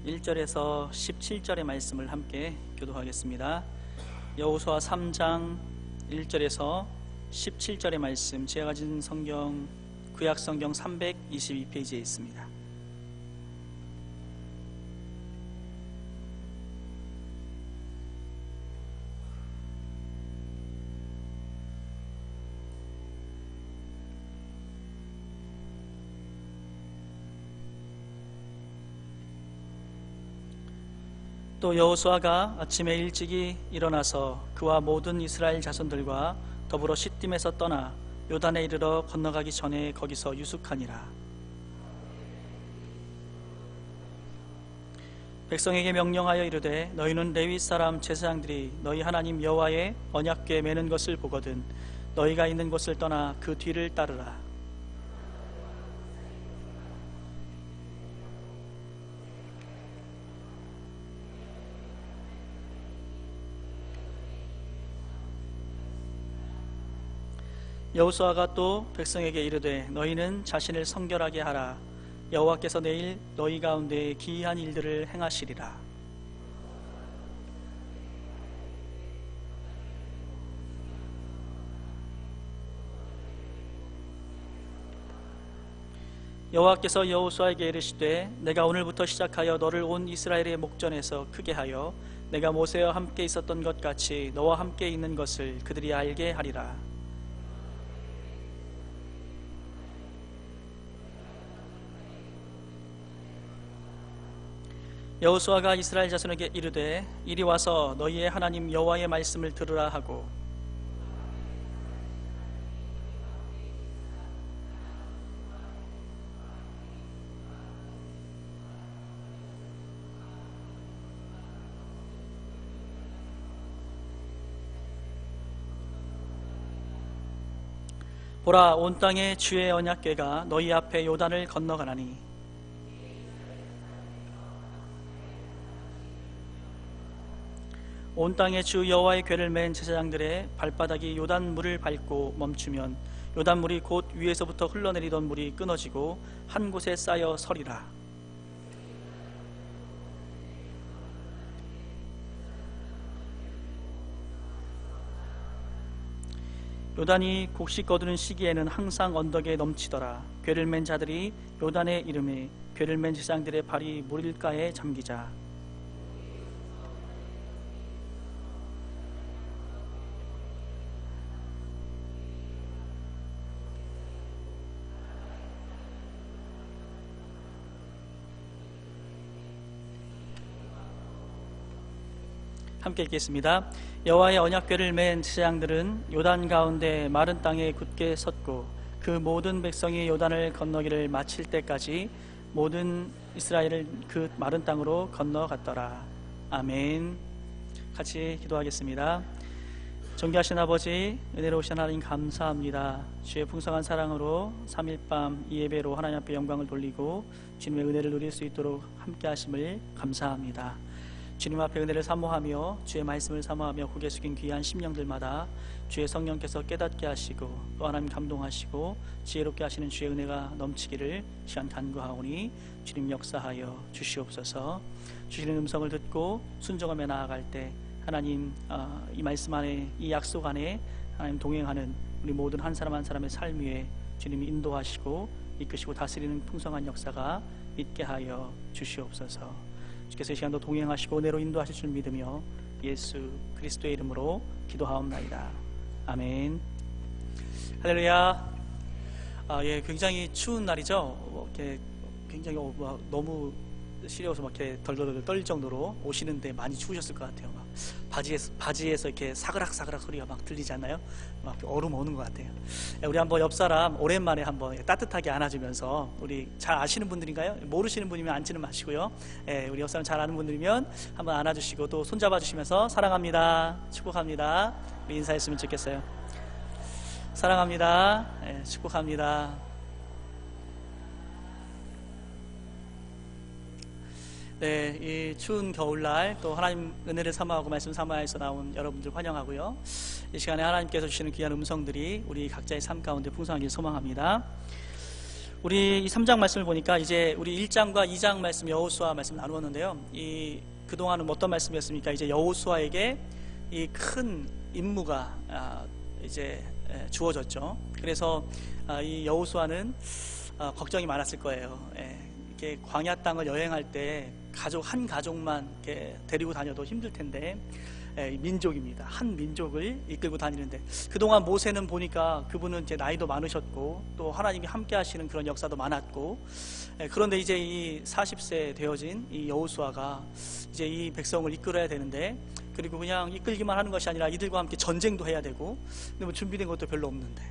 1절에서 17절의 말씀을 함께 교독하겠습니다. 여호수아 3장 1절에서 17절의 말씀, 제가 가진 성경 구약 성경 322페이지에 있습니다. 또 여호수아가 아침에 일찍이 일어나서 그와 모든 이스라엘 자손들과 더불어 시딤에서 떠나 요단에 이르러 건너가기 전에 거기서 유숙하니라. 백성에게 명령하여 이르되 너희는 레위 사람 제사장들이 너희 하나님 여호와의 언약궤 매는 것을 보거든 너희가 있는 곳을 떠나 그 뒤를 따르라. 여호수아가 또 백성에게 이르되 너희는 자신을 성결하게 하라. 여호와께서 내일 너희 가운데 기이한 일들을 행하시리라. 여호와께서 여호수아에게 이르시되 내가 오늘부터 시작하여 너를 온 이스라엘의 목전에서 크게 하여 내가 모세와 함께 있었던 것 같이 너와 함께 있는 것을 그들이 알게 하리라. 여호수아가 이스라엘 자손에게 이르되 이리 와서 너희의 하나님 여호와의 말씀을 들으라 하고 보라 온 땅에 주의 언약궤가 너희 앞에 요단을 건너가나니 온 땅에 주 여호와의 궤를 맨 제사장들의 발바닥이 요단 물을 밟고 멈추면 요단 물이 곧 위에서부터 흘러내리던 물이 끊어지고 한 곳에 쌓여 서리라. 요단이 곡식 거두는 시기에는 항상 언덕에 넘치더라. 궤를 맨 자들이 요단에 이르매 궤를 맨 제사장들의 발이 물가에 잠기자. 함께 읽겠습니다. 여호와의 언약궤를 맨 제사장들은 요단 가운데 마른 땅에 굳게 섰고 그 모든 백성이 요단을 건너기를 마칠 때까지 모든 이스라엘을 그 마른 땅으로 건너갔더라. 아멘. 같이 기도하겠습니다. 존귀하신 아버지, 은혜로우신 하나님 감사합니다. 주의 풍성한 사랑으로 3일밤 이 예배로 하나님 앞에 영광을 돌리고 주님의 은혜를 누릴 수 있도록 함께 하심을 감사합니다. 주님 앞에 은혜를 사모하며 주의 말씀을 사모하며 고개 숙인 귀한 심령들마다 주의 성령께서 깨닫게 하시고 또 하나님 감동하시고 지혜롭게 하시는 주의 은혜가 넘치기를 시간 간구하오니 주님 역사하여 주시옵소서. 주시는 음성을 듣고 순종하며 나아갈 때 하나님 이 말씀 안에 이 약속 안에 하나님 동행하는 우리 모든 한 사람 한 사람의 삶 위에 주님이 인도하시고 이끄시고 다스리는 풍성한 역사가 있게 하여 주시옵소서. 주께서 이 시간도 동행하시고 은혜로 인도하실 줄 믿으며 예수 그리스도의 이름으로 기도하옵나이다. 아멘. 할렐루야. 예, 굉장히 추운 날이죠. 이렇게 굉장히 너무 시려워서 막 이렇게 덜덜덜 떨릴 정도로 오시는데 많이 추우셨을 것 같아요. 막 바지에서 이렇게 사그락사그락 소리가 막 들리지 않나요? 막 얼음 오는 것 같아요. 우리 한번 옆 사람 오랜만에 한번 따뜻하게 안아주면서, 우리 잘 아시는 분들인가요? 모르시는 분이면 앉지는 마시고요. 예, 우리 옆 사람 잘 아는 분들이면 한번 안아주시고 또 손잡아 주시면서 사랑합니다, 축복합니다, 우리 인사했으면 좋겠어요. 사랑합니다, 예, 축복합니다. 네, 이 추운 겨울날 또 하나님 은혜를 사모하고 말씀 사모하여서 나온 여러분들 환영하고요. 이 시간에 하나님께서 주시는 귀한 음성들이 우리 각자의 삶 가운데 풍성하길 소망합니다. 우리 이 3장 말씀을 보니까 이제 우리 1장과 2장 말씀 여호수아 말씀 나누었는데요. 이 그동안은 어떤 말씀이었습니까? 이제 여호수아에게 이 큰 임무가 이제 주어졌죠. 그래서 이 여호수아는 걱정이 많았을 거예요. 이렇게 광야 땅을 여행할 때 한 가족만 이렇게 데리고 다녀도 힘들 텐데, 민족입니다. 한 민족을 이끌고 다니는데, 그동안 모세는 보니까 그분은 이제 나이도 많으셨고 또 하나님이 함께 하시는 그런 역사도 많았고, 그런데 이제 이 40세 되어진 이 여호수아가 이제 이 백성을 이끌어야 되는데, 그리고 그냥 이끌기만 하는 것이 아니라 이들과 함께 전쟁도 해야 되고, 근데 뭐 준비된 것도 별로 없는데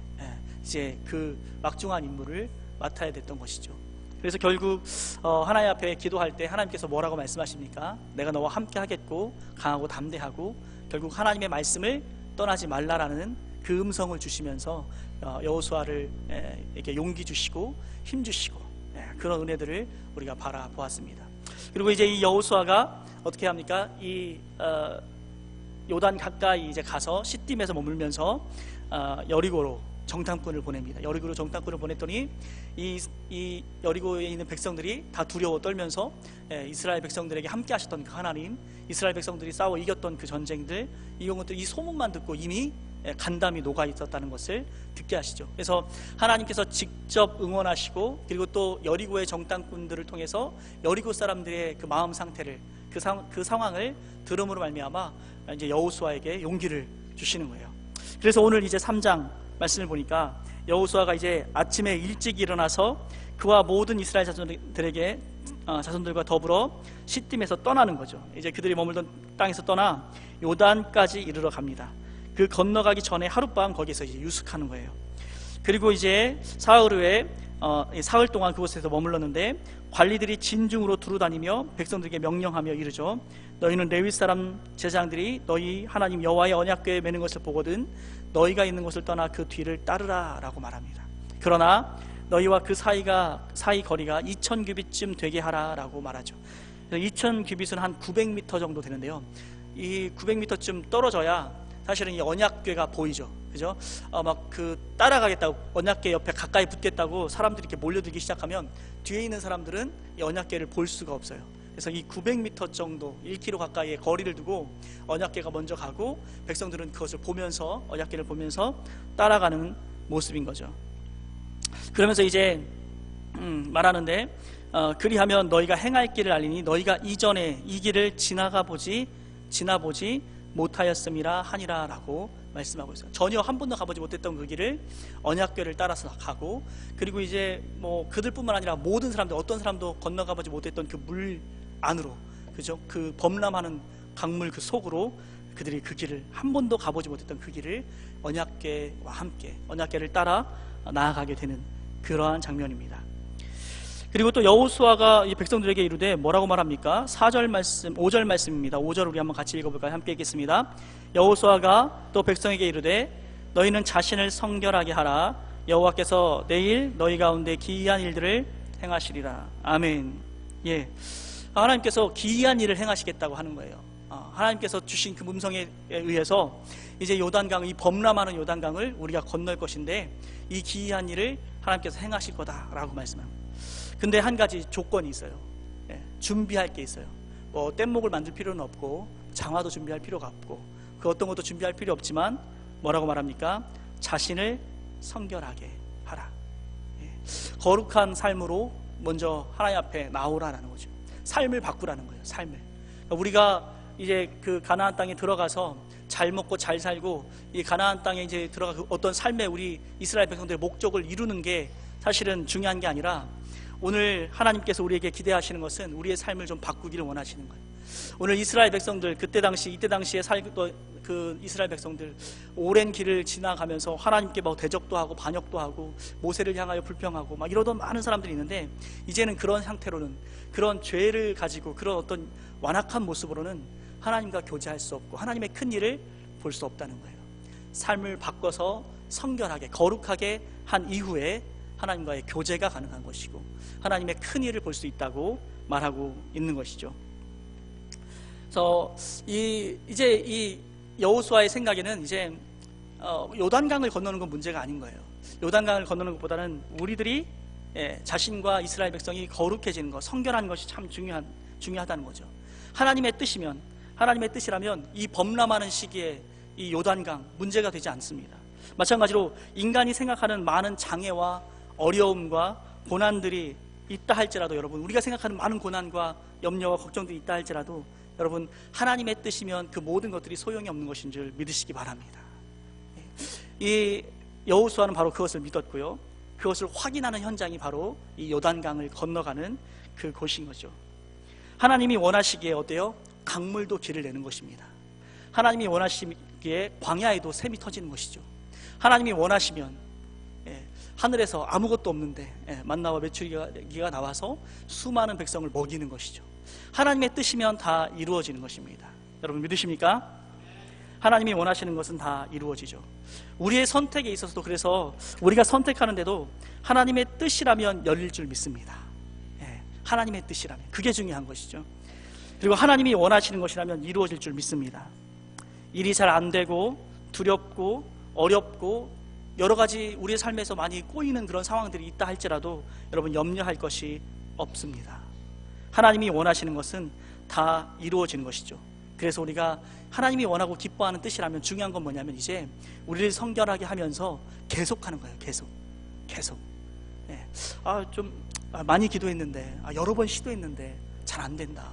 이제 그 막중한 임무를 맡아야 됐던 것이죠. 그래서 결국 하나님 앞에 기도할 때 하나님께서 뭐라고 말씀하십니까? 내가 너와 함께 하겠고 강하고 담대하고, 결국 하나님의 말씀을 떠나지 말라라는 그 음성을 주시면서 여호수아를 이렇게 용기 주시고 힘 주시고, 그런 은혜들을 우리가 바라보았습니다. 그리고 이제 이 여호수아가 어떻게 합니까? 이 요단 가까이 이제 가서 시딤에서 머물면서 여리고로 정탐꾼을 보냅니다. 여리고로 정탐꾼을 보냈더니 이 여리고에 있는 백성들이 다 두려워 떨면서 이스라엘 백성들에게 함께 하셨던 그 하나님, 이스라엘 백성들이 싸워 이겼던 그 전쟁들, 이런 것들, 이 소문만 듣고 이미 간담이 녹아 있었다는 것을 듣게 하시죠. 그래서 하나님께서 직접 응원하시고, 그리고 또 여리고의 정탐꾼들을 통해서 여리고 사람들의 그 마음 상태를, 그 상황을 들음으로 말미암아 이제 여호수아에게 용기를 주시는 거예요. 그래서 오늘 이제 3장 말씀을 보니까 여호수아가 이제 아침에 일찍 일어나서 그와 모든 이스라엘 자손들과 더불어 시딤에서 떠나는 거죠. 이제 그들이 머물던 땅에서 떠나 요단까지 이르러 갑니다. 그 건너가기 전에 하룻밤 거기서 이제 유숙하는 거예요. 그리고 이제 사흘 후에 사흘 동안 그곳에서 머물렀는데, 관리들이 진중으로 두루다니며 백성들에게 명령하며 이르죠. 너희는 레위 사람 제사장들이 너희 하나님 여호와의 언약궤에 매는 것을 보거든 너희가 있는 곳을 떠나 그 뒤를 따르라 라고 말합니다. 그러나 너희와 그 사이 거리가 2000규빗쯤 되게 하라 라고 말하죠. 2000규빗은 한 900m 정도 되는데요. 이 900m쯤 떨어져야 사실은 이 언약궤가 보이죠. 그죠? 막 따라가겠다고, 언약궤 옆에 가까이 붙겠다고 사람들이 이렇게 몰려들기 시작하면 뒤에 있는 사람들은 이 언약궤를 볼 수가 없어요. 그래서 이 900m 정도, 1km 가까이의 거리를 두고 언약궤가 먼저 가고, 백성들은 그것을 보면서, 언약궤를 보면서 따라가는 모습인 거죠. 그러면서 이제 말하는데, 그리하면 너희가 행할 길을 알리니 너희가 이전에 이 길을 지나보지 못하였음이라 하니라 라고 말씀하고 있어요. 전혀 한 번도 가보지 못했던 그 길을 언약궤를 따라서 가고, 그리고 이제 뭐 그들뿐만 아니라 모든 사람들, 어떤 사람도 건너가보지 못했던 그 물 안으로, 그죠? 그 범람하는 강물 그 속으로 그들이 그 길을, 한 번도 가보지 못했던 그 길을 언약궤와 함께 언약궤를 따라 나아가게 되는 그러한 장면입니다. 그리고 또 여호수아가 이 백성들에게 이르되 뭐라고 말합니까? 4절 말씀, 5절 말씀입니다. 5절 우리 한번 같이 읽어볼까요? 함께 읽겠습니다. 여호수아가 또 백성에게 이르되 너희는 자신을 성결하게 하라. 여호와께서 내일 너희 가운데 기이한 일들을 행하시리라. 아멘. 예, 하나님께서 기이한 일을 행하시겠다고 하는 거예요. 하나님께서 주신 그 음성에 의해서 이제 요단강, 이 범람하는 요단강을 우리가 건널 것인데, 이 기이한 일을 하나님께서 행하실 거다라고 말씀합니다. 근데 한 가지 조건이 있어요. 준비할 게 있어요. 뭐 뗏목을 만들 필요는 없고 장화도 준비할 필요가 없고 그 어떤 것도 준비할 필요 없지만 뭐라고 말합니까? 자신을 성결하게 하라. 거룩한 삶으로 먼저 하나님 앞에 나오라는 거죠. 삶을 바꾸라는 거예요. 삶을. 우리가 이제 그 가나안 땅에 들어가서 잘 먹고 잘 살고 이 가나안 땅에 이제 들어가 어떤 삶의 우리 이스라엘 백성들의 목적을 이루는 게 사실은 중요한 게 아니라, 오늘 하나님께서 우리에게 기대하시는 것은 우리의 삶을 좀 바꾸기를 원하시는 거예요. 오늘 이스라엘 백성들, 이때 당시에 살던 그 이스라엘 백성들, 오랜 길을 지나가면서 하나님께 막 대적도 하고 반역도 하고 모세를 향하여 불평하고 막 이러던 많은 사람들이 있는데, 이제는 그런 상태로는, 그런 죄를 가지고 그런 어떤 완악한 모습으로는 하나님과 교제할 수 없고 하나님의 큰 일을 볼 수 없다는 거예요. 삶을 바꿔서 성결하게, 거룩하게 한 이후에 하나님과의 교제가 가능한 것이고 하나님의 큰 일을 볼 수 있다고 말하고 있는 것이죠. 그래서 이제 이 여호수아의 생각에는 이제 요단강을 건너는 건 문제가 아닌 거예요. 요단강을 건너는 것보다는 우리들이 자신과 이스라엘 백성이 거룩해지는 것, 성결한 것이 참 중요하다는 거죠. 하나님의 뜻이라면 이 범람하는 시기에 이 요단강 문제가 되지 않습니다. 마찬가지로 인간이 생각하는 많은 장애와 어려움과 고난들이 있다 할지라도, 여러분, 우리가 생각하는 많은 고난과 염려와 걱정들이 있다 할지라도, 여러분, 하나님의 뜻이면 그 모든 것들이 소용이 없는 것인 줄 믿으시기 바랍니다. 이 여호수아는 바로 그것을 믿었고요, 그것을 확인하는 현장이 바로 이 요단강을 건너가는 그 곳인 거죠. 하나님이 원하시기에 어때요? 강물도 길을 내는 것입니다. 하나님이 원하시기에 광야에도 샘이 터지는 것이죠. 하나님이 원하시면 하늘에서 아무것도 없는데 만나와 메추리가 나와서 수많은 백성을 먹이는 것이죠. 하나님의 뜻이면 다 이루어지는 것입니다. 여러분 믿으십니까? 하나님이 원하시는 것은 다 이루어지죠. 우리의 선택에 있어서도, 그래서 우리가 선택하는데도 하나님의 뜻이라면 열릴 줄 믿습니다. 하나님의 뜻이라면 그게 중요한 것이죠. 그리고 하나님이 원하시는 것이라면 이루어질 줄 믿습니다. 일이 잘 안 되고 두렵고 어렵고 여러 가지 우리의 삶에서 많이 꼬이는 그런 상황들이 있다 할지라도 여러분 염려할 것이 없습니다. 하나님이 원하시는 것은 다 이루어지는 것이죠. 그래서 우리가 하나님이 원하고 기뻐하는 뜻이라면 중요한 건 뭐냐면, 이제 우리를 성결하게 하면서 계속하는 거예요. 계속. 좀 많이 기도했는데, 여러 번 시도했는데 잘 안 된다.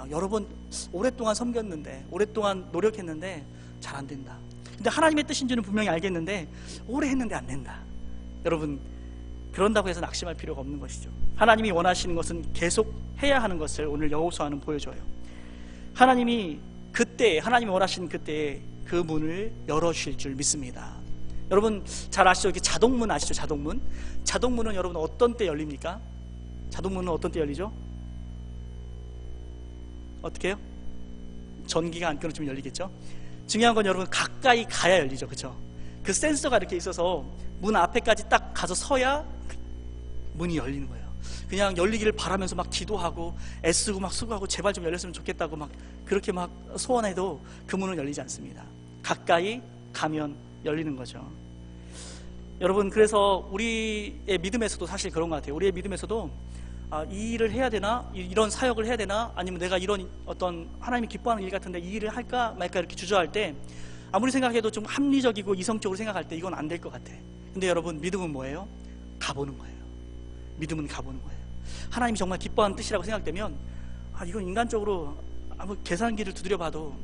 여러 번 오랫동안 섬겼는데, 오랫동안 노력했는데 잘 안 된다. 근데 하나님의 뜻인 줄은 분명히 알겠는데 오래 했는데 안 된다. 여러분, 그런다고 해서 낙심할 필요가 없는 것이죠. 하나님이 원하시는 것은 계속 해야 하는 것을 오늘 여호수아는 보여줘요. 하나님이 원하시는 그때에 그 문을 열어주실 줄 믿습니다. 여러분 잘 아시죠? 이게 자동문 아시죠? 자동문은 여러분 어떤 때 열립니까? 자동문은 어떤 때 열리죠? 어떻게 해요? 전기가 안 끊어지면 열리겠죠? 중요한 건 여러분 가까이 가야 열리죠. 그렇죠? 그 센서가 이렇게 있어서 문 앞에까지 딱 가서 서야 문이 열리는 거예요. 그냥 열리기를 바라면서 막 기도하고 애쓰고 막 수고하고 제발 좀 열렸으면 좋겠다고 막 그렇게 막 소원해도 그 문은 열리지 않습니다. 가까이 가면 열리는 거죠. 여러분, 그래서 우리의 믿음에서도 사실 그런 것 같아요. 우리의 믿음에서도 이 일을 해야 되나? 이런 사역을 해야 되나? 아니면 내가 이런 어떤 하나님이 기뻐하는 일 같은데 이 일을 할까 말까 이렇게 주저할 때, 아무리 생각해도 좀 합리적이고 이성적으로 생각할 때 이건 안 될 것 같아. 근데 여러분, 믿음은 뭐예요? 가보는 거예요. 믿음은 가보는 거예요. 하나님이 정말 기뻐하는 뜻이라고 생각되면 이건 인간적으로 아무 계산기를 두드려봐도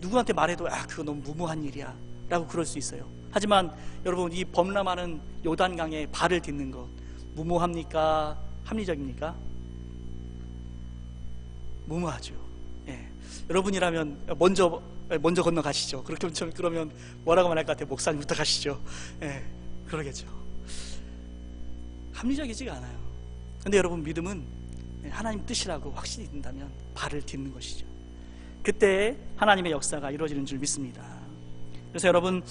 누구한테 말해도 그거 너무 무모한 일이야 라고 그럴 수 있어요. 하지만 여러분, 이 범람하는 요단강에 발을 딛는 것, 무모합니까? 합리적입니까? 무모하죠. 여러분이라면 먼저 건너가시죠. 그러면 뭐라고 말할 것 같아요? 목사님부터 가시죠. 그러겠죠. 합리적이지가 않아요. 근데 여러분, 믿음은 하나님 뜻이라고 확신이 든다면 발을 딛는 것이죠. 그때 하나님의 역사가 이루어지는 줄 믿습니다. 그래서 여러분,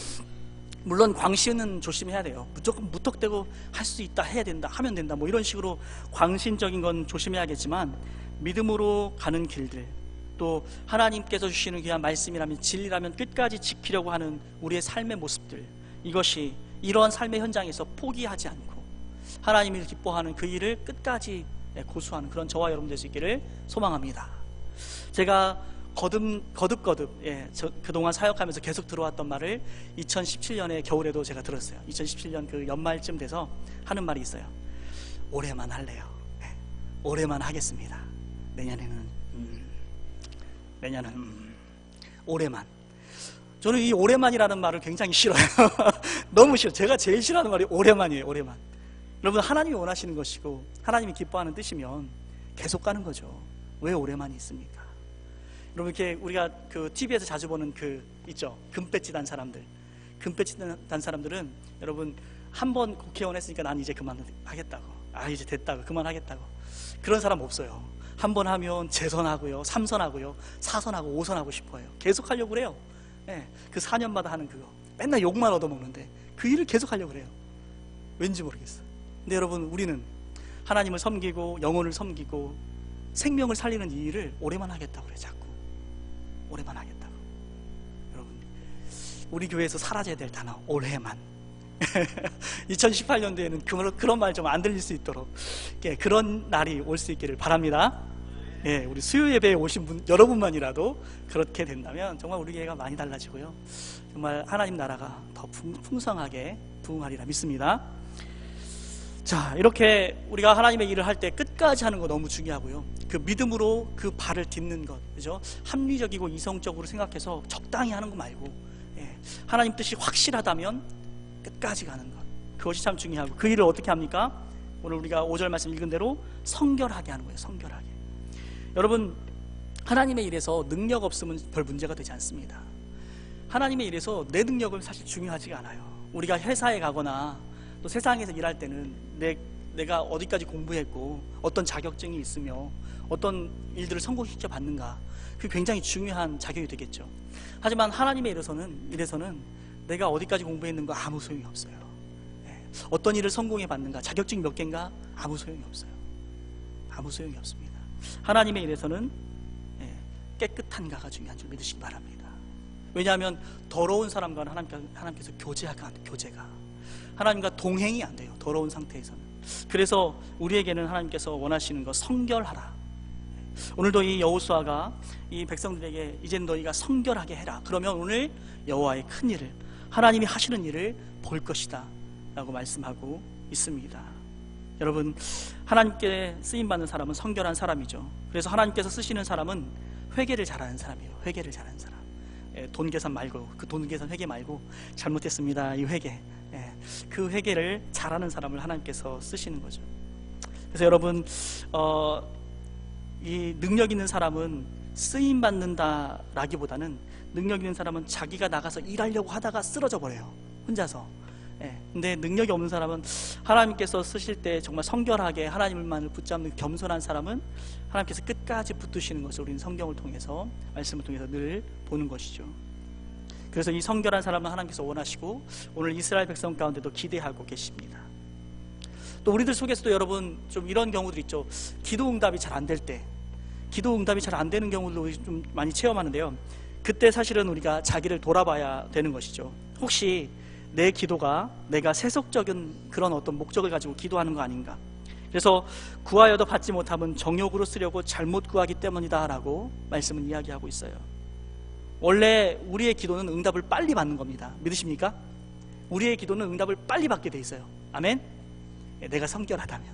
물론 광신은 조심해야 돼요. 무조건 무턱대고 할 수 있다, 해야 된다, 하면 된다, 뭐 이런 식으로 광신적인 건 조심해야겠지만, 믿음으로 가는 길들, 또 하나님께서 주시는 귀한 말씀이라면, 진리라면 끝까지 지키려고 하는 우리의 삶의 모습들, 이것이 이러한 삶의 현장에서 포기하지 않고 하나님을 기뻐하는 그 일을 끝까지 고수하는 그런 저와 여러분 될 수 있기를 소망합니다. 제가 거듭 그동안 사역하면서 계속 들어왔던 말을 2017년의 겨울에도 제가 들었어요. 2017년 그 연말쯤 돼서 하는 말이 있어요. 올해만 할래요. 올해만 하겠습니다. 내년은 올해만. 저는 이 올해만이라는 말을 굉장히 싫어요. 너무 싫어요. 제가 제일 싫어하는 말이 올해만이에요. 올해만. 여러분, 하나님이 원하시는 것이고 하나님이 기뻐하는 뜻이면 계속 가는 거죠. 왜 올해만이 있습니까? 여러분, 이렇게 우리가 그 TV에서 자주 보는 있죠? 금배지 단 사람들. 금배지 단 사람들은 여러분, 한 번 국회의원 했으니까 난 이제 그만하겠다고. 이제 됐다고. 그만하겠다고. 그런 사람 없어요. 한 번 하면 재선하고요, 3선하고요, 4선하고 5선하고 싶어요. 계속 하려고 그래요. 그 4년마다 하는 그거. 맨날 욕만 얻어먹는데 그 일을 계속 하려고 그래요. 왠지 모르겠어. 근데 여러분, 우리는 하나님을 섬기고 영혼을 섬기고 생명을 살리는 이 일을 올해만 하겠다고 그래. 자꾸 올해만 하겠다고. 여러분, 우리 교회에서 사라져야 될 단어 올해만. 2018년도에는 그런 말 좀 안 들릴 수 있도록 그런 날이 올 수 있기를 바랍니다. 예, 우리 수요 예배에 오신 분 여러분만이라도 그렇게 된다면 정말 우리 교회가 많이 달라지고요, 정말 하나님 나라가 더 풍성하게 부흥하리라 믿습니다. 자, 이렇게 우리가 하나님의 일을 할 때 끝까지 하는 거 너무 중요하고요, 그 믿음으로 그 발을 딛는 것, 그죠? 합리적이고 이성적으로 생각해서 적당히 하는 거 말고, 하나님 뜻이 확실하다면 끝까지 가는 것, 그것이 참 중요하고, 그 일을 어떻게 합니까? 오늘 우리가 5절 말씀 읽은 대로 성결하게 하는 거예요. 성결하게. 여러분, 하나님의 일에서 능력 없으면 별 문제가 되지 않습니다. 하나님의 일에서 내 능력은 사실 중요하지가 않아요. 우리가 회사에 가거나 또 세상에서 일할 때는 내가 어디까지 공부했고 어떤 자격증이 있으며 어떤 일들을 성공시켜 받는가, 그게 굉장히 중요한 작용이 되겠죠. 하지만 하나님의 일에서는 내가 어디까지 공부했는가 아무 소용이 없어요. 어떤 일을 성공해 받는가, 자격증이 몇 개인가 아무 소용이 없어요. 아무 소용이 없습니다. 하나님의 일에서는 깨끗한가가 중요한 줄 믿으시기 바랍니다. 왜냐하면 더러운 사람과는 하나님께서 교제가 안 돼요. 교제가 하나님과 동행이 안 돼요, 더러운 상태에서는. 그래서 우리에게는 하나님께서 원하시는 거 성결하라. 오늘도 이 여호수아가 이 백성들에게 이젠 너희가 성결하게 해라, 그러면 오늘 여호와의 큰 일을, 하나님이 하시는 일을 볼 것이다 라고 말씀하고 있습니다. 여러분, 하나님께 쓰임받는 사람은 성결한 사람이죠. 그래서 하나님께서 쓰시는 사람은 회개를 잘하는 사람이에요. 회개를 잘하는 사람. 돈 계산 말고, 그 돈 계산 회개 말고, 잘못했습니다, 이 회개, 그 회개를 잘하는 사람을 하나님께서 쓰시는 거죠. 그래서 여러분, 이 능력 있는 사람은 쓰임받는다 라기보다는, 능력 있는 사람은 자기가 나가서 일하려고 하다가 쓰러져 버려요, 혼자서. 근데 능력이 없는 사람은 하나님께서 쓰실 때 정말 성결하게 하나님만을 붙잡는 겸손한 사람은 하나님께서 끝까지 붙드시는 것을 우리는 성경을 통해서, 말씀을 통해서 늘 보는 것이죠. 그래서 이 성결한 사람은 하나님께서 원하시고 오늘 이스라엘 백성 가운데도 기대하고 계십니다. 또 우리들 속에서도 여러분 좀 이런 경우들 있죠. 기도 응답이 잘 안 될 때, 기도 응답이 잘 안 되는 경우도 좀 많이 체험하는데요, 그때 사실은 우리가 자기를 돌아봐야 되는 것이죠. 혹시 내 기도가 내가 세속적인 그런 어떤 목적을 가지고 기도하는 거 아닌가? 그래서 구하여도 받지 못하면 정욕으로 쓰려고 잘못 구하기 때문이다 라고 말씀은 이야기하고 있어요. 원래 우리의 기도는 응답을 빨리 받는 겁니다. 믿으십니까? 우리의 기도는 응답을 빨리 받게 돼 있어요. 아멘? 내가 성결하다면,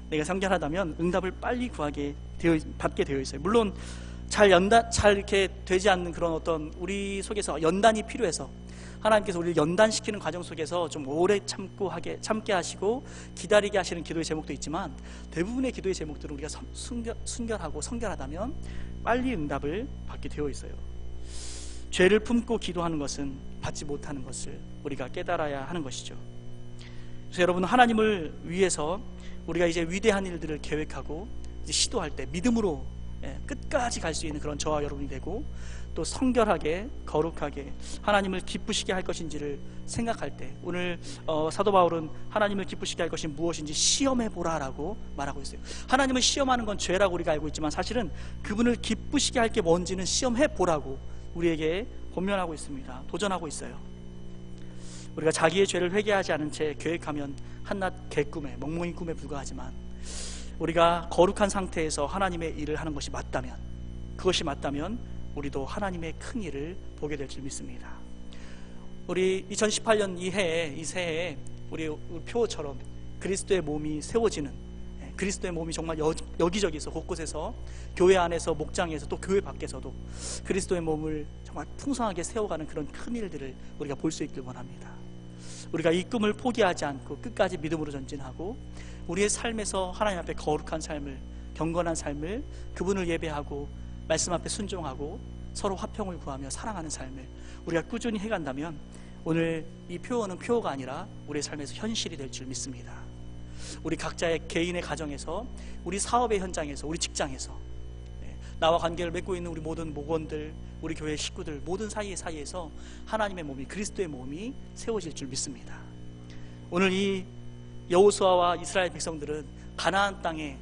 내가 성결하다면 응답을 빨리 받게 되어 있어요. 물론 잘 이렇게 되지 않는 그런 어떤 우리 속에서 연단이 필요해서 하나님께서 우리를 연단시키는 과정 속에서 좀 오래 참게 하시고 기다리게 하시는 기도의 제목도 있지만, 대부분의 기도의 제목들은 우리가 순결하고 성결하다면 빨리 응답을 받게 되어 있어요. 죄를 품고 기도하는 것은 받지 못하는 것을 우리가 깨달아야 하는 것이죠. 그래서 여러분, 하나님을 위해서 우리가 이제 위대한 일들을 계획하고 이제 시도할 때 믿음으로 끝까지 갈 수 있는 그런 저와 여러분이 되고, 또 성결하게 거룩하게 하나님을 기쁘시게 할 것인지를 생각할 때, 오늘 사도 바울은 하나님을 기쁘시게 할 것이 무엇인지 시험해보라 라고 말하고 있어요. 하나님을 시험하는 건 죄라고 우리가 알고 있지만, 사실은 그분을 기쁘시게 할 게 뭔지는 시험해보라고 우리에게 권면하고 있습니다. 도전하고 있어요. 우리가 자기의 죄를 회개하지 않은 채 계획하면 한낱 개꿈에, 멍멍이 꿈에 불과하지만, 우리가 거룩한 상태에서 하나님의 일을 하는 것이 맞다면, 그것이 맞다면 우리도 하나님의 큰 일을 보게 될 줄 믿습니다. 우리 2018년 이 새해에 우리 표처럼 그리스도의 몸이 세워지는, 그리스도의 몸이 정말 여기저기서 곳곳에서, 교회 안에서, 목장에서, 또 교회 밖에서도 그리스도의 몸을 정말 풍성하게 세워가는 그런 큰 일들을 우리가 볼 수 있길 원합니다. 우리가 이 꿈을 포기하지 않고 끝까지 믿음으로 전진하고, 우리의 삶에서 하나님 앞에 거룩한 삶을, 경건한 삶을, 그분을 예배하고 말씀 앞에 순종하고 서로 화평을 구하며 사랑하는 삶을 우리가 꾸준히 해간다면, 오늘 이 표어는 표어가 아니라 우리의 삶에서 현실이 될 줄 믿습니다. 우리 각자의 개인의 가정에서, 우리 사업의 현장에서, 우리 직장에서, 나와 관계를 맺고 있는 우리 모든 목원들, 우리 교회 식구들 모든 사이에서 하나님의 몸이, 그리스도의 몸이 세워질 줄 믿습니다. 오늘 이 여호수아와 이스라엘 백성들은 가나안 땅에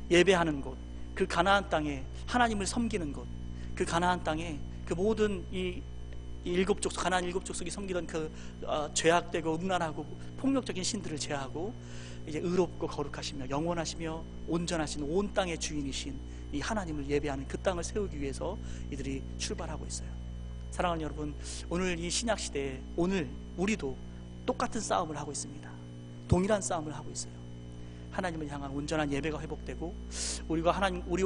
예배하는 곳, 그 가나안 땅에 하나님을 섬기는 곳, 그 가나안 땅에 그 모든 이 가나안 일곱 족속이 섬기던 그 죄악되고 음란하고 폭력적인 신들을 제하고 이제 의롭고 거룩하시며 영원하시며 온전하신 온 땅의 주인이신 이 하나님을 예배하는 그 땅을 세우기 위해서 이들이 출발하고 있어요. 사랑하는 여러분, 오늘 이 신약 시대에 오늘 우리도 똑같은 싸움을 하고 있습니다. 동일한 싸움을 하고 있어요. 하나님을 향한 온전한 예배가 회복되고 우리와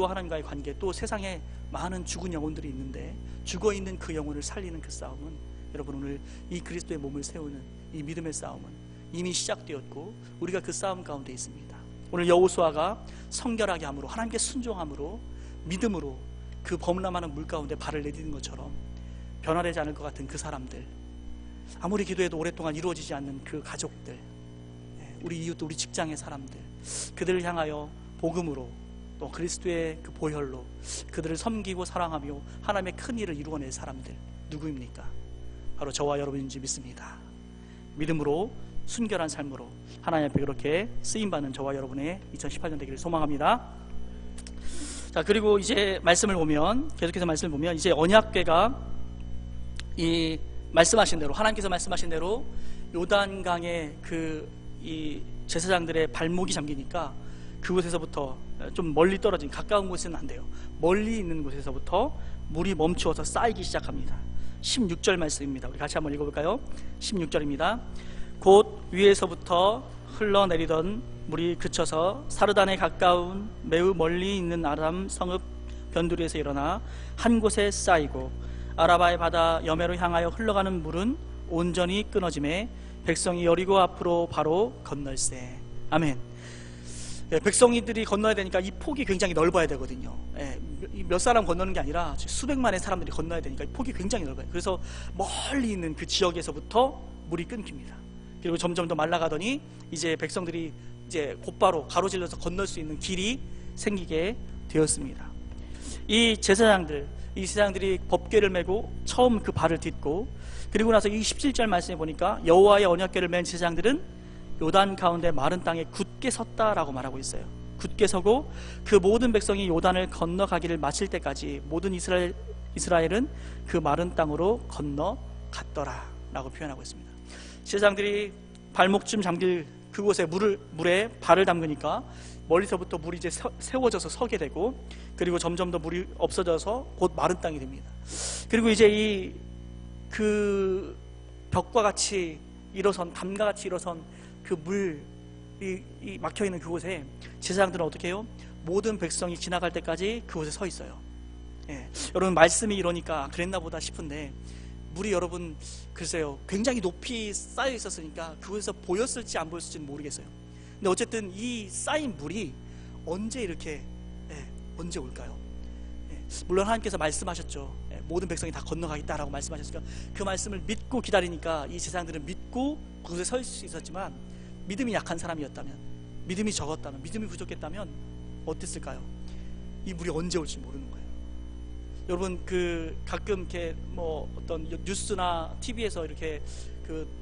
하나님과의 관계, 또 세상에 많은 죽은 영혼들이 있는데 죽어있는 그 영혼을 살리는 그 싸움은, 여러분 오늘 이 그리스도의 몸을 세우는 이 믿음의 싸움은 이미 시작되었고 우리가 그 싸움 가운데 있습니다. 오늘 여호수아가 성결하게 함으로, 하나님께 순종함으로, 믿음으로 그 범람하는 물 가운데 발을 내디딘 것처럼 변화되지 않을 것 같은 그 사람들, 아무리 기도해도 오랫동안 이루어지지 않는 그 가족들, 우리 이웃, 우리 직장의 사람들, 그들을 향하여 복음으로 또 그리스도의 그 보혈로 그들을 섬기고 사랑하며 하나님의 큰 일을 이루어낼 사람들 누구입니까? 바로 저와 여러분인지 믿습니다. 믿음으로 순결한 삶으로 하나님 앞에 그렇게 쓰임받는 저와 여러분의 2018년 되기를 소망합니다. 자, 그리고 이제 말씀을 보면, 계속해서 말씀을 보면, 이제 언약궤가 이 말씀하신 대로, 하나님께서 말씀하신 대로 요단강의 이 제사장들의 발목이 잠기니까 그곳에서부터 좀 멀리 떨어진, 가까운 곳에는 안 돼요. 멀리 있는 곳에서부터 물이 멈추어서 쌓이기 시작합니다. 16절 말씀입니다. 우리 같이 한번 읽어볼까요? 16절입니다. 곧 위에서부터 흘러내리던 물이 그쳐서 사르단에 가까운 매우 멀리 있는 아람 성읍 변두리에서 일어나 한 곳에 쌓이고 아라바의 바다 여매로 향하여 흘러가는 물은 온전히 끊어짐에 백성이 여리고 앞으로 바로 건널세. 아멘. 백성이들이 건너야 되니까 이 폭이 굉장히 넓어야 되거든요. 몇 사람 건너는 게 아니라 수백만의 사람들이 건너야 되니까 이 폭이 굉장히 넓어요. 그래서 멀리 있는 그 지역에서부터 물이 끊깁니다. 그리고 점점 더 말라가더니 이제 백성들이 이제 곧바로 가로질러서 건널 수 있는 길이 생기게 되었습니다. 이 제사장들이 법궤를 메고 처음 그 발을 딛고, 그리고 나서 이 17절 말씀에 보니까 여호와의 언약궤를 맨 제사장들은 요단 가운데 마른 땅에 굳게 섰다라고 말하고 있어요. 굳게 서고 그 모든 백성이 요단을 건너가기를 마칠 때까지 모든 이스라엘은 그 마른 땅으로 건너갔더라 라고 표현하고 있습니다. 제사장들이 발목쯤 잠길 그곳에 물에 발을 담그니까 멀리서부터 물이 이제 세워져서 서게 되고, 그리고 점점 더 물이 없어져서 곧 마른 땅이 됩니다. 그리고 이제 그 벽과 같이 일어선, 담과 같이 일어선 그 물이 막혀있는 그곳에 제사장들은 어떻게 해요? 모든 백성이 지나갈 때까지 그곳에 서 있어요. 여러분, 말씀이 이러니까 그랬나 보다 싶은데 물이, 여러분 글쎄요, 굉장히 높이 쌓여 있었으니까 그곳에서 보였을지 안 보였을지는 모르겠어요. 근데 어쨌든 이 쌓인 물이 언제 이렇게 언제 올까요? 물론 하나님께서 말씀하셨죠. 모든 백성이 다 건너가겠다라고 말씀하셨으니까 그 말씀을 믿고 기다리니까 이 제사장들은 믿고 그곳에 서 있을 수 있었지만, 믿음이 약한 사람이었다면, 믿음이 적었다면, 믿음이 부족했다면 어땠을까요? 이 물이 언제 올지 모르는 거예요. 여러분, 가끔 이렇게 어떤 뉴스나 TV에서 이렇게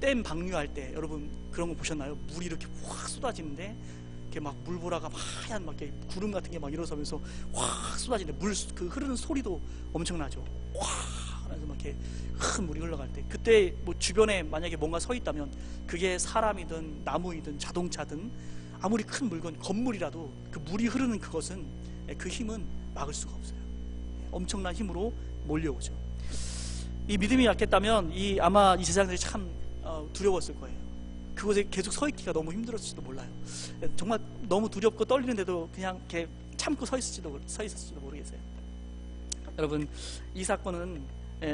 댐 방류할 때 여러분 그런 거 보셨나요? 물이 이렇게 확 쏟아지는데 이렇게 막 물보라가 막 하얀 막 이렇게 구름 같은 게 막 일어서면서 확 쏟아지는데 그 흐르는 소리도 엄청나죠. 확 그래서 막 이렇게 큰 물이 흘러갈 때, 그때 주변에 만약에 뭔가 서 있다면 그게 사람이든 나무이든 자동차든 아무리 큰 물건, 건물이라도 그 물이 흐르는 그것은, 그 힘은 막을 수가 없어요. 엄청난 힘으로 몰려오죠. 이 믿음이 약했다면 아마 이 제사장들이 참 두려웠을 거예요. 그곳에 계속 서 있기가 너무 힘들었을지도 몰라요. 정말 너무 두렵고 떨리는데도 그냥 이렇게 참고 서 있었을지도 모르겠어요. 여러분, 이 사건은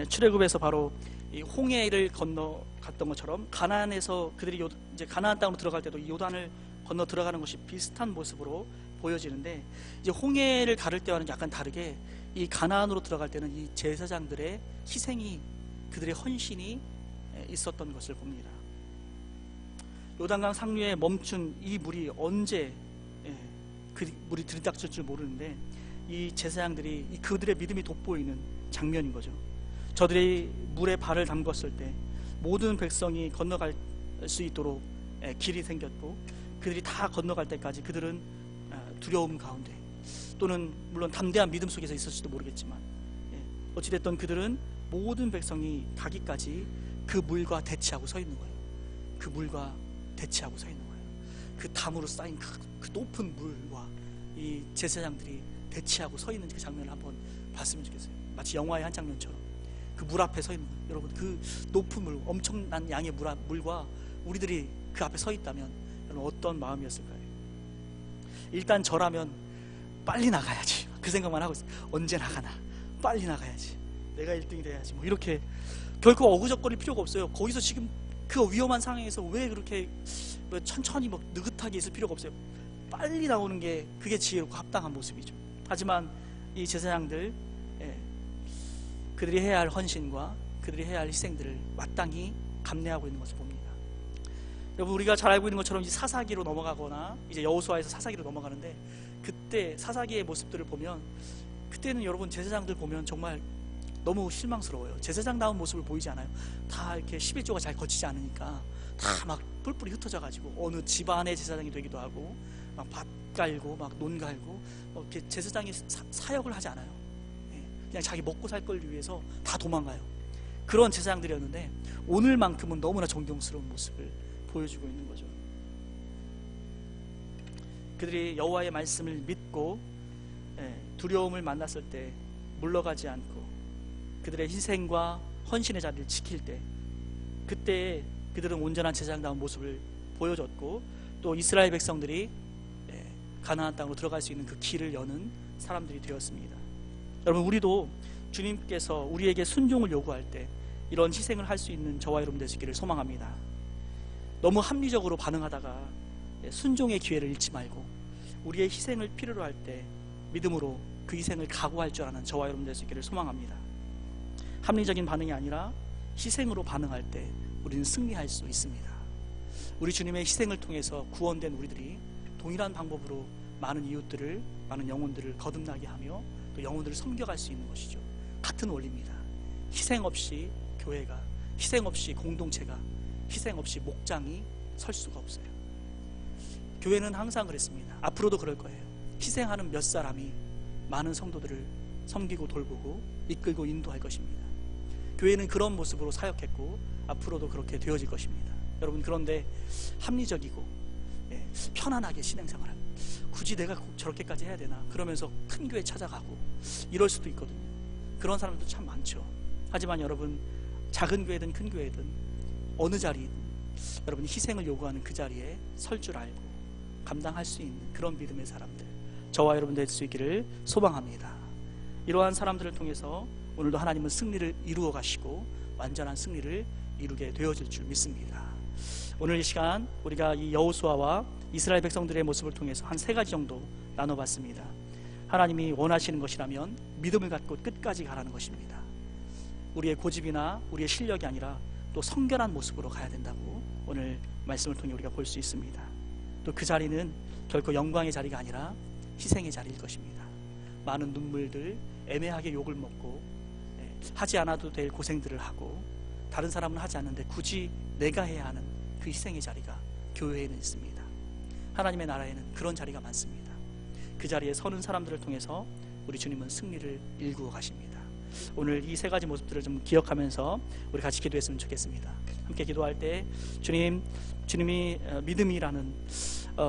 출애굽에서 바로 이 홍해를 건너갔던 것처럼 가나안에서 그들이 이제 가나안 땅으로 들어갈 때도 이 요단을 건너 들어가는 것이 비슷한 모습으로 보여지는데, 이제 홍해를 가를 때와는 약간 다르게 이 가나안으로 들어갈 때는 이 제사장들의 희생이, 그들의 헌신이 있었던 것을 봅니다. 요단강 상류에 멈춘 이 물이 언제 그 물이 들이닥칠 줄 모르는데, 이 제사장들이 그들의 믿음이 돋보이는 장면인 거죠. 저들이 물에 발을 담궜을 때 모든 백성이 건너갈 수 있도록 길이 생겼고, 그들이 다 건너갈 때까지 그들은 두려움 가운데, 또는 물론 담대한 믿음 속에서 있었을지도 모르겠지만, 어찌됐든 그들은 모든 백성이 가기까지 그 물과 대치하고 서 있는 거예요. 그 물과 대치하고 서 있는 거예요. 그 담으로 쌓인 그 높은 물과 이 제사장들이 대치하고 서 있는 그 장면을 한번 봤으면 좋겠어요. 마치 영화의 한 장면처럼 그 물 앞에 서 있는 거예요. 여러분, 그 높은 물, 엄청난 양의 물과 우리들이 그 앞에 서 있다면 여러분 어떤 마음이었을까요? 일단 저라면 빨리 나가야지, 그 생각만 하고 있어요. 언제 나가나, 빨리 나가야지, 내가 1등이 돼야지, 뭐 이렇게. 결코 어그적거릴 필요가 없어요. 거기서 지금 그 위험한 상황에서 왜 그렇게 천천히 뭐 느긋하게 있을 필요가 없어요. 빨리 나오는 게 그게 지혜롭고 합당한 모습이죠. 하지만 이 제사장들, 그들이 해야 할 헌신과 그들이 해야 할 희생들을 마땅히 감내하고 있는 것을 봅니다. 여러분, 우리가 잘 알고 있는 것처럼 이제 사사기로 넘어가거나 이제 여호수아에서 사사기로 넘어가는데, 그때 사사기의 모습들을 보면, 그때는 여러분 제사장들 보면 정말 너무 실망스러워요. 제사장다운 모습을 보이지 않아요. 다 이렇게 11조가 잘 거치지 않으니까 다 막 뿔뿔이 흩어져 가지고 어느 집안의 제사장이 되기도 하고, 막 밭 갈고 막 논 갈고, 이렇게 제사장이 사역을 하지 않아요. 그냥 자기 먹고 살 걸 위해서 다 도망가요. 그런 제사장들이었는데 오늘만큼은 너무나 존경스러운 모습을 보여주고 있는 거죠. 그들이 여호와의 말씀을 믿고 두려움을 만났을 때 물러가지 않고 그들의 희생과 헌신의 자리를 지킬 때, 그때 그들은 온전한 제사장다운 모습을 보여줬고, 또 이스라엘 백성들이 가나안 땅으로 들어갈 수 있는 그 길을 여는 사람들이 되었습니다. 여러분, 우리도 주님께서 우리에게 순종을 요구할 때 이런 희생을 할 수 있는 저와 여러분 되시기를 소망합니다. 너무 합리적으로 반응하다가 순종의 기회를 잃지 말고, 우리의 희생을 필요로 할 때 믿음으로 그 희생을 각오할 줄 아는 저와 여러분 되시기를 소망합니다. 합리적인 반응이 아니라 희생으로 반응할 때 우리는 승리할 수 있습니다. 우리 주님의 희생을 통해서 구원된 우리들이 동일한 방법으로 많은 이웃들을, 많은 영혼들을 거듭나게 하며 또 영혼들을 섬겨갈 수 있는 것이죠. 같은 원리입니다. 희생 없이 교회가, 희생 없이 공동체가, 희생 없이 목장이 설 수가 없어요. 교회는 항상 그랬습니다. 앞으로도 그럴 거예요. 희생하는 몇 사람이 많은 성도들을 섬기고 돌보고 이끌고 인도할 것입니다. 교회는 그런 모습으로 사역했고 앞으로도 그렇게 되어질 것입니다. 여러분, 그런데 합리적이고 편안하게 신앙생활을, 굳이 내가 꼭 저렇게까지 해야 되나, 그러면서 큰 교회 찾아가고 이럴 수도 있거든요. 그런 사람들도 참 많죠. 하지만 여러분, 작은 교회든 큰 교회든 어느 자리든 여러분이 희생을 요구하는 그 자리에 설 줄 알고 감당할 수 있는 그런 믿음의 사람들, 저와 여러분 될 수 있기를 소망합니다. 이러한 사람들을 통해서 오늘도 하나님은 승리를 이루어 가시고 완전한 승리를 이루게 되어질 줄 믿습니다. 오늘 이 시간 우리가 이 여호수아와 이스라엘 백성들의 모습을 통해서 한 3가지 정도 나눠봤습니다. 하나님이 원하시는 것이라면 믿음을 갖고 끝까지 가라는 것입니다. 우리의 고집이나 우리의 실력이 아니라 또 성결한 모습으로 가야 된다고 오늘 말씀을 통해 우리가 볼 수 있습니다. 또 그 자리는 결코 영광의 자리가 아니라 희생의 자리일 것입니다. 많은 눈물들, 애매하게 욕을 먹고 하지 않아도 될 고생들을 하고 다른 사람은 하지 않는데 굳이 내가 해야 하는 그 희생의 자리가 교회에는 있습니다. 하나님의 나라에는 그런 자리가 많습니다. 그 자리에 서는 사람들을 통해서 우리 주님은 승리를 일구어 가십니다. 오늘 이 3가지 모습들을 좀 기억하면서 우리 같이 기도했으면 좋겠습니다. 함께 기도할 때 주님이 믿음이라는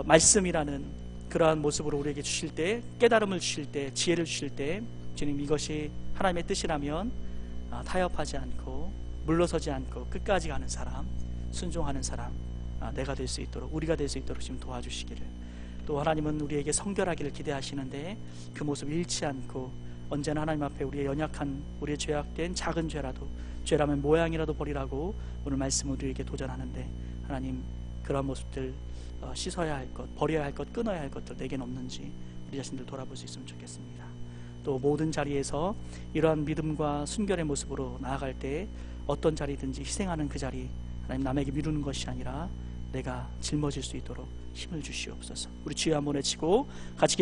말씀이라는 그러한 모습으로 우리에게 주실 때, 깨달음을 주실 때, 지혜를 주실 때, 주님, 이것이 하나님의 뜻이라면 타협하지 않고 물러서지 않고 끝까지 가는 사람, 순종하는 사람, 내가 될 수 있도록, 우리가 될 수 있도록 지금 도와주시기를. 또 하나님은 우리에게 성결하기를 기대하시는데 그 모습을 잃지 않고 언제나 하나님 앞에 우리의 연약한, 우리의 죄악된 작은 죄라도, 죄라면 모양이라도 버리라고 오늘 말씀 우리에게 도전하는데, 하나님 그런 모습들 씻어야 할 것, 버려야 할 것, 끊어야 할 것들 내게는 없는지 우리 자신들 돌아볼 수 있으면 좋겠습니다. 또 모든 자리에서 이러한 믿음과 순결의 모습으로 나아갈 때 어떤 자리든지 희생하는 그 자리, 하나님 남에게 미루는 것이 아니라 내가 짊어질 수 있도록 힘을 주시옵소서. 우리 주여 한번 외치고 같이 기도